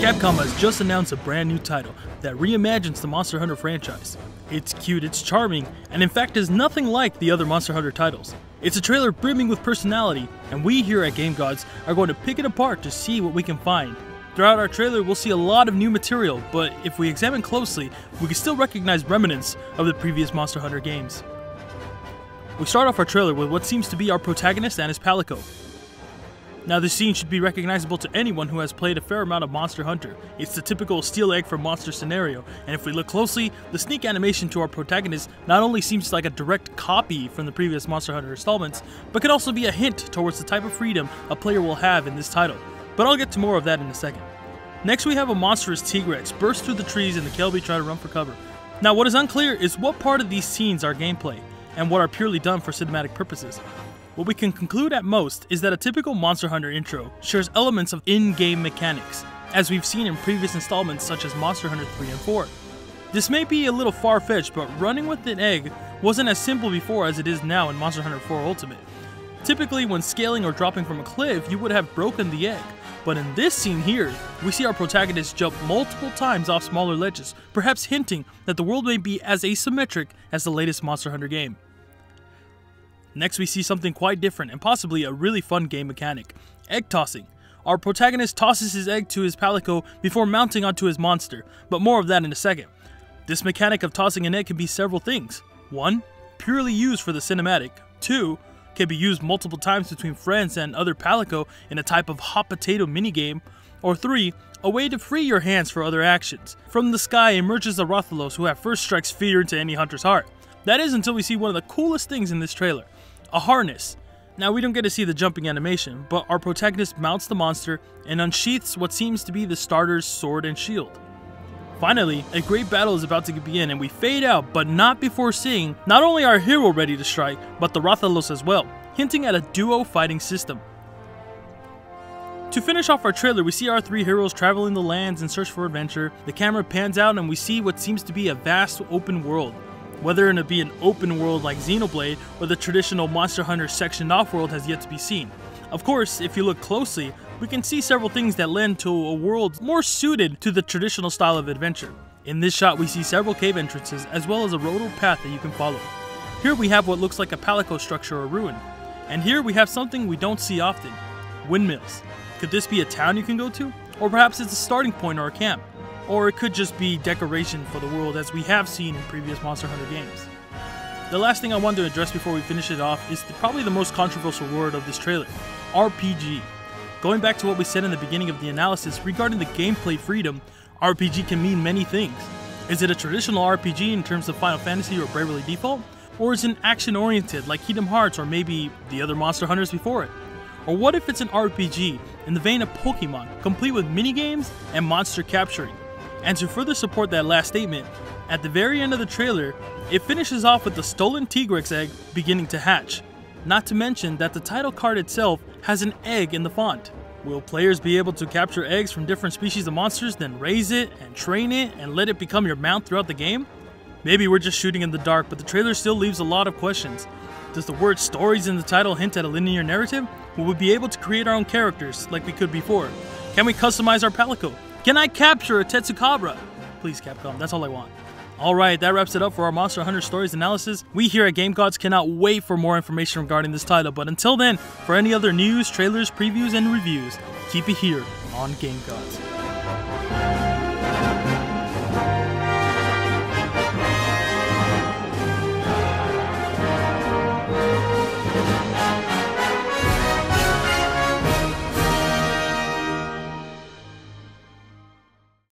Capcom has just announced a brand new title that reimagines the Monster Hunter franchise. It's cute, it's charming, and in fact is nothing like the other Monster Hunter titles. It's a trailer brimming with personality, and we here at GameGods are going to pick it apart to see what we can find. Throughout our trailer, we'll see a lot of new material, but if we examine closely, we can still recognize remnants of the previous Monster Hunter games. We start off our trailer with what seems to be our protagonist and his palico. Now this scene should be recognizable to anyone who has played a fair amount of Monster Hunter. It's the typical steal egg from monster scenario, and if we look closely, the sneak animation to our protagonist not only seems like a direct copy from the previous Monster Hunter installments, but could also be a hint towards the type of freedom a player will have in this title. But I'll get to more of that in a second. Next we have a monstrous T-Rex burst through the trees and the Kelby try to run for cover. Now what is unclear is what part of these scenes are gameplay, and what are purely done for cinematic purposes. What we can conclude at most is that a typical Monster Hunter intro shares elements of in-game mechanics, as we've seen in previous installments such as Monster Hunter 3 and 4. This may be a little far-fetched, but running with an egg wasn't as simple before as it is now in Monster Hunter 4 Ultimate. Typically when scaling or dropping from a cliff, you would have broken the egg, but in this scene here, we see our protagonist jump multiple times off smaller ledges, perhaps hinting that the world may be as asymmetric as the latest Monster Hunter game. Next we see something quite different and possibly a really fun game mechanic, egg tossing. Our protagonist tosses his egg to his palico before mounting onto his monster, but more of that in a second. This mechanic of tossing an egg can be several things. 1. Purely used for the cinematic. 2. Can be used multiple times between friends and other palico in a type of hot potato minigame. Or 3. A way to free your hands for other actions. From the sky emerges the Rathalos who at first strikes fear into any hunter's heart. That is until we see one of the coolest things in this trailer. A harness. Now we don't get to see the jumping animation, but our protagonist mounts the monster and unsheaths what seems to be the starter's sword and shield. Finally, a great battle is about to begin and we fade out, but not before seeing not only our hero ready to strike, but the Rathalos as well, hinting at a duo fighting system. To finish off our trailer, we see our three heroes traveling the lands in search for adventure. The camera pans out and we see what seems to be a vast open world. Whether it be an open world like Xenoblade or the traditional Monster Hunter sectioned off world has yet to be seen. Of course, if you look closely, we can see several things that lend to a world more suited to the traditional style of adventure. In this shot we see several cave entrances as well as a roadal path that you can follow. Here we have what looks like a palico structure or ruin. And here we have something we don't see often, windmills. Could this be a town you can go to? Or perhaps it's a starting point or a camp. Or it could just be decoration for the world as we have seen in previous Monster Hunter games. The last thing I want to address before we finish it off is probably the most controversial word of this trailer, RPG. Going back to what we said in the beginning of the analysis regarding the gameplay freedom, RPG can mean many things. Is it a traditional RPG in terms of Final Fantasy or Bravely Default? Or is it action-oriented like Kingdom Hearts or maybe the other Monster Hunters before it? Or what if it's an RPG in the vein of Pokemon, complete with minigames and monster capturing? And to further support that last statement, at the very end of the trailer, it finishes off with the stolen T-Rex egg beginning to hatch. Not to mention that the title card itself has an egg in the font. Will players be able to capture eggs from different species of monsters, then raise it and train it and let it become your mount throughout the game? Maybe we're just shooting in the dark, but the trailer still leaves a lot of questions. Does the word stories in the title hint at a linear narrative? Will we be able to create our own characters like we could before? Can we customize our palico? Can I capture a Tetsukabra? Please Capcom, that's all I want. Alright, that wraps it up for our Monster Hunter Stories analysis. We here at GameGods cannot wait for more information regarding this title, but until then, for any other news, trailers, previews, and reviews, keep it here on GameGods.